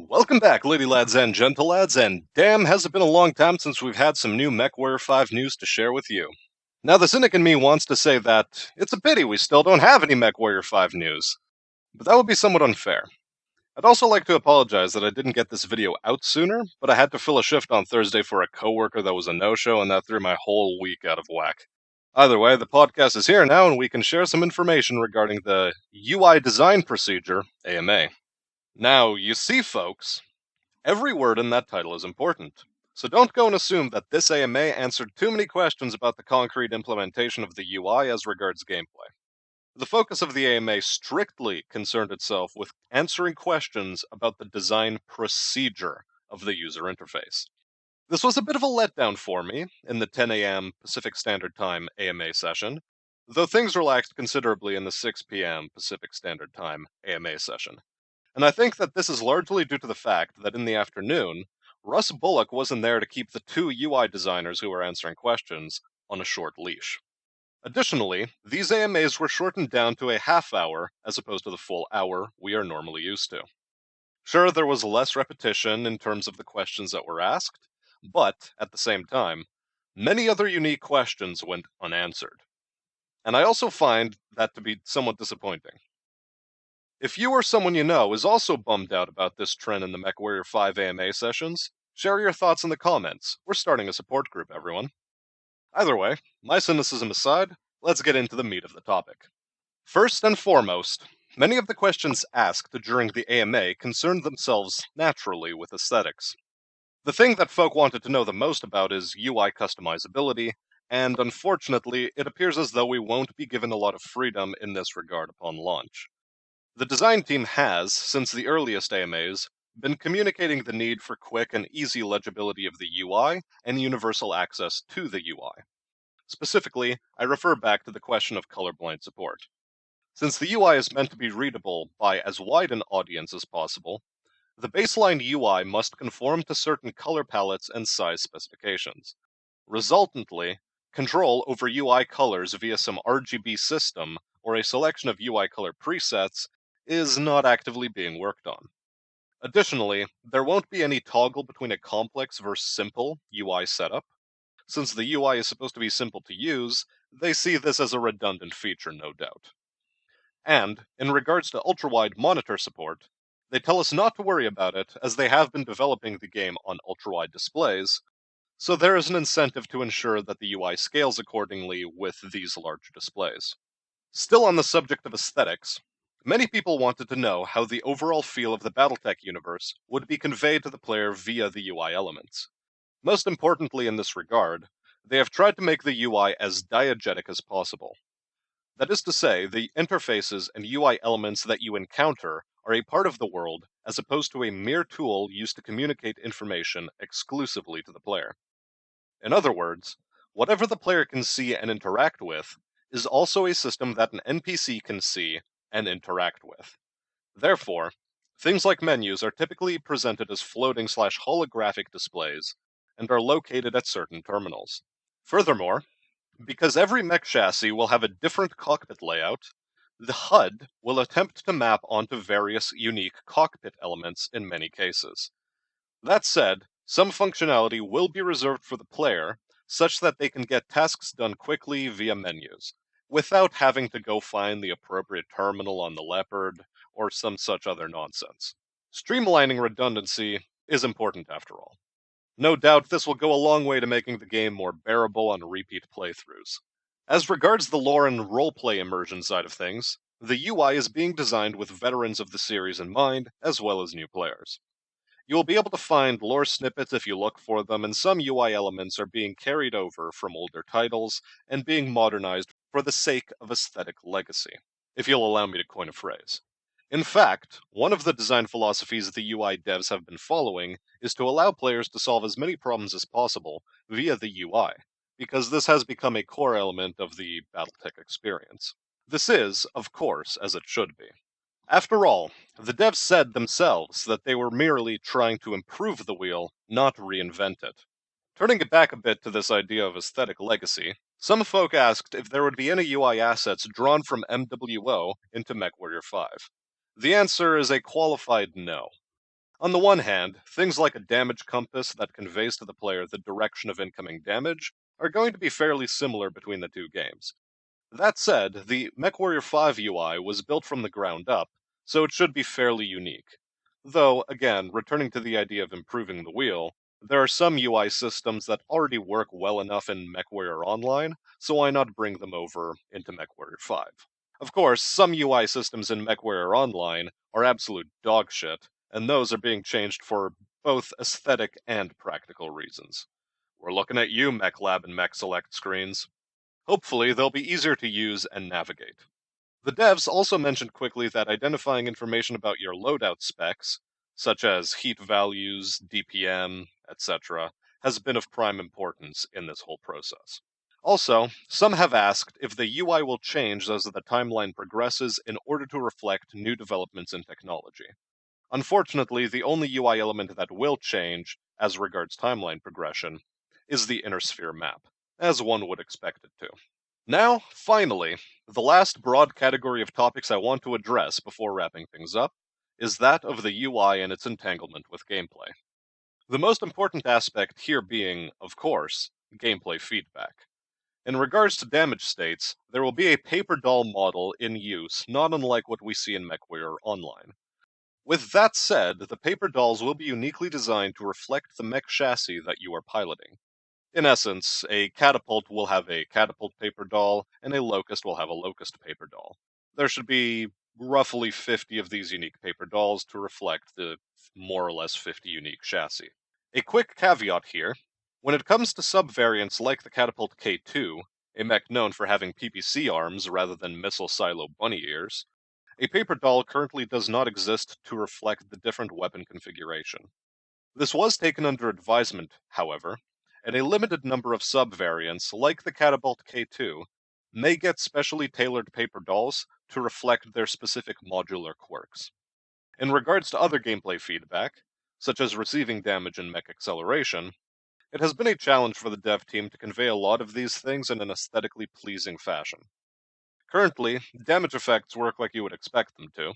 Welcome back, lady lads and gentle lads, and damn, has it been a long time since we've had some new MechWarrior 5 news to share with you. Now, the cynic in me wants to say that it's a pity we still don't have any MechWarrior 5 news, but that would be somewhat unfair. I'd also like to apologize that I didn't get this video out sooner, but I had to fill a shift on Thursday for a coworker that was a no-show, and that threw my whole week out of whack. Either way, the podcast is here now, and we can share some information regarding the UI design procedure, AMA. Now, you see, folks, every word in that title is important, so don't go and assume that this AMA answered too many questions about the concrete implementation of the UI as regards gameplay. The focus of the AMA strictly concerned itself with answering questions about the design procedure of the user interface. This was a bit of a letdown for me in the 10 a.m. Pacific Standard Time AMA session, though things relaxed considerably in the 6 p.m. Pacific Standard Time AMA session. And I think that this is largely due to the fact that in the afternoon, Russ Bullock wasn't there to keep the two UI designers who were answering questions on a short leash. Additionally, these AMAs were shortened down to a half hour as opposed to the full hour we are normally used to. Sure, there was less repetition in terms of the questions that were asked, but, at the same time, many other unique questions went unanswered. And I also find that to be somewhat disappointing. If you or someone you know is also bummed out about this trend in the MechWarrior 5 AMA sessions, share your thoughts in the comments. We're starting a support group, everyone. Either way, my cynicism aside, let's get into the meat of the topic. First and foremost, many of the questions asked during the AMA concerned themselves naturally with aesthetics. The thing that folk wanted to know the most about is UI customizability, and unfortunately, it appears as though we won't be given a lot of freedom in this regard upon launch. The design team has, since the earliest AMAs, been communicating the need for quick and easy legibility of the UI and universal access to the UI. Specifically, I refer back to the question of colorblind support. Since the UI is meant to be readable by as wide an audience as possible, the baseline UI must conform to certain color palettes and size specifications. Resultantly, control over UI colors via some RGB system or a selection of UI color presets is not actively being worked on. Additionally, there won't be any toggle between a complex versus simple UI setup. Since the UI is supposed to be simple to use, they see this as a redundant feature, no doubt. And, in regards to ultra-wide monitor support, they tell us not to worry about it as they have been developing the game on ultra-wide displays, so there is an incentive to ensure that the UI scales accordingly with these large displays. Still on the subject of aesthetics, many people wanted to know how the overall feel of the Battletech universe would be conveyed to the player via the UI elements. Most importantly in this regard, they have tried to make the UI as diegetic as possible. That is to say, the interfaces and UI elements that you encounter are a part of the world as opposed to a mere tool used to communicate information exclusively to the player. In other words, whatever the player can see and interact with is also a system that an NPC can see and interact with. Therefore, things like menus are typically presented as floating/holographic displays and are located at certain terminals. Furthermore, because every mech chassis will have a different cockpit layout, the HUD will attempt to map onto various unique cockpit elements in many cases. That said, some functionality will be reserved for the player, such that they can get tasks done quickly via menus, without having to go find the appropriate terminal on the Leopard, or some such other nonsense. Streamlining redundancy is important after all. No doubt this will go a long way to making the game more bearable on repeat playthroughs. As regards the lore and roleplay immersion side of things, the UI is being designed with veterans of the series in mind, as well as new players. You will be able to find lore snippets if you look for them, and some UI elements are being carried over from older titles and being modernized for the sake of aesthetic legacy, if you'll allow me to coin a phrase. In fact, one of the design philosophies the UI devs have been following is to allow players to solve as many problems as possible via the UI, because this has become a core element of the Battletech experience. This is, of course, as it should be. After all, the devs said themselves that they were merely trying to improve the wheel, not reinvent it. Turning it back a bit to this idea of aesthetic legacy, some folk asked if there would be any UI assets drawn from MWO into MechWarrior 5. The answer is a qualified no. On the one hand, things like a damage compass that conveys to the player the direction of incoming damage are going to be fairly similar between the two games. That said, the MechWarrior 5 UI was built from the ground up, so it should be fairly unique. Though, again, returning to the idea of improving the wheel, there are some UI systems that already work well enough in MechWarrior Online, so why not bring them over into MechWarrior 5? Of course, some UI systems in MechWarrior Online are absolute dog shit, and those are being changed for both aesthetic and practical reasons. We're looking at you, MechLab and MechSelect screens. Hopefully, they'll be easier to use and navigate. The devs also mentioned quickly that identifying information about your loadout specs, such as heat values, DPM, etc., has been of prime importance in this whole process. Also, some have asked if the UI will change as the timeline progresses in order to reflect new developments in technology. Unfortunately, the only UI element that will change, as regards timeline progression, is the inner sphere map, as one would expect it to. Now, finally, the last broad category of topics I want to address before wrapping things up is that of the UI and its entanglement with gameplay. The most important aspect here being, of course, gameplay feedback. In regards to damage states, there will be a paper doll model in use, not unlike what we see in MechWarrior Online. With that said, the paper dolls will be uniquely designed to reflect the mech chassis that you are piloting. In essence, a catapult will have a catapult paper doll, and a locust will have a locust paper doll. There should be roughly 50 of these unique paper dolls to reflect the more or less 50 unique chassis. A quick caveat here: when it comes to subvariants like the Catapult K2, a mech known for having PPC arms rather than missile silo bunny ears, a paper doll currently does not exist to reflect the different weapon configuration. This was taken under advisement, however, and a limited number of subvariants, like the Catapult K2, may get specially tailored paper dolls to reflect their specific modular quirks. In regards to other gameplay feedback, such as receiving damage and mech acceleration, it has been a challenge for the dev team to convey a lot of these things in an aesthetically pleasing fashion. Currently, damage effects work like you would expect them to.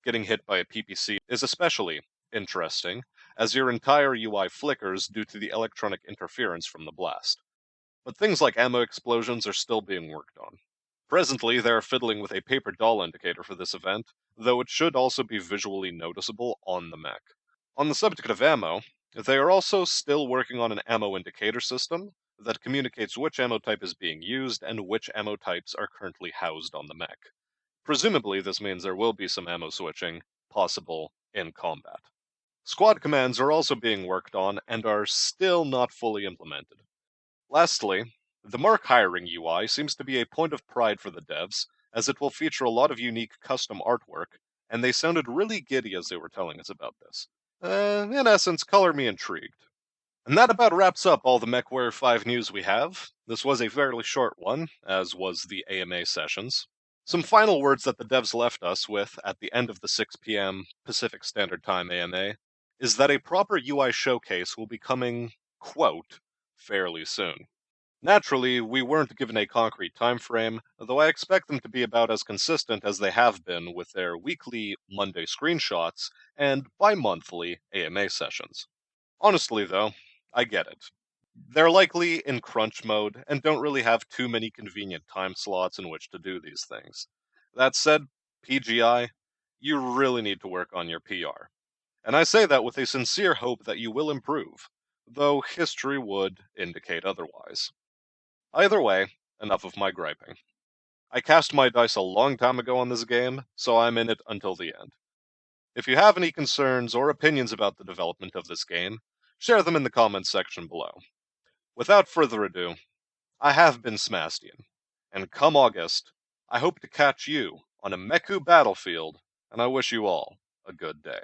Getting hit by a PPC is especially interesting, as your entire UI flickers due to the electronic interference from the blast. But things like ammo explosions are still being worked on. Presently, they are fiddling with a paper doll indicator for this event, though it should also be visually noticeable on the mech. On the subject of ammo, they are also still working on an ammo indicator system that communicates which ammo type is being used and which ammo types are currently housed on the mech. Presumably, this means there will be some ammo switching possible in combat. Squad commands are also being worked on and are still not fully implemented. Lastly, the Merc hiring UI seems to be a point of pride for the devs, as it will feature a lot of unique custom artwork, and they sounded really giddy as they were telling us about this. In essence, color me intrigued. And that about wraps up all the MechWarrior 5 news we have. This was a fairly short one, as was the AMA sessions. Some final words that the devs left us with at the end of the 6 p.m. Pacific Standard Time AMA is that a proper UI showcase will be coming, quote, fairly soon. Naturally, we weren't given a concrete time frame, though I expect them to be about as consistent as they have been with their weekly Monday screenshots and bi-monthly AMA sessions. Honestly, though, I get it. They're likely in crunch mode and don't really have too many convenient time slots in which to do these things. That said, PGI, you really need to work on your PR. And I say that with a sincere hope that you will improve, though history would indicate otherwise. Either way, enough of my griping. I cast my dice a long time ago on this game, so I'm in it until the end. If you have any concerns or opinions about the development of this game, share them in the comments section below. Without further ado, I have been Smastian, and come August, I hope to catch you on a Meku battlefield, and I wish you all a good day.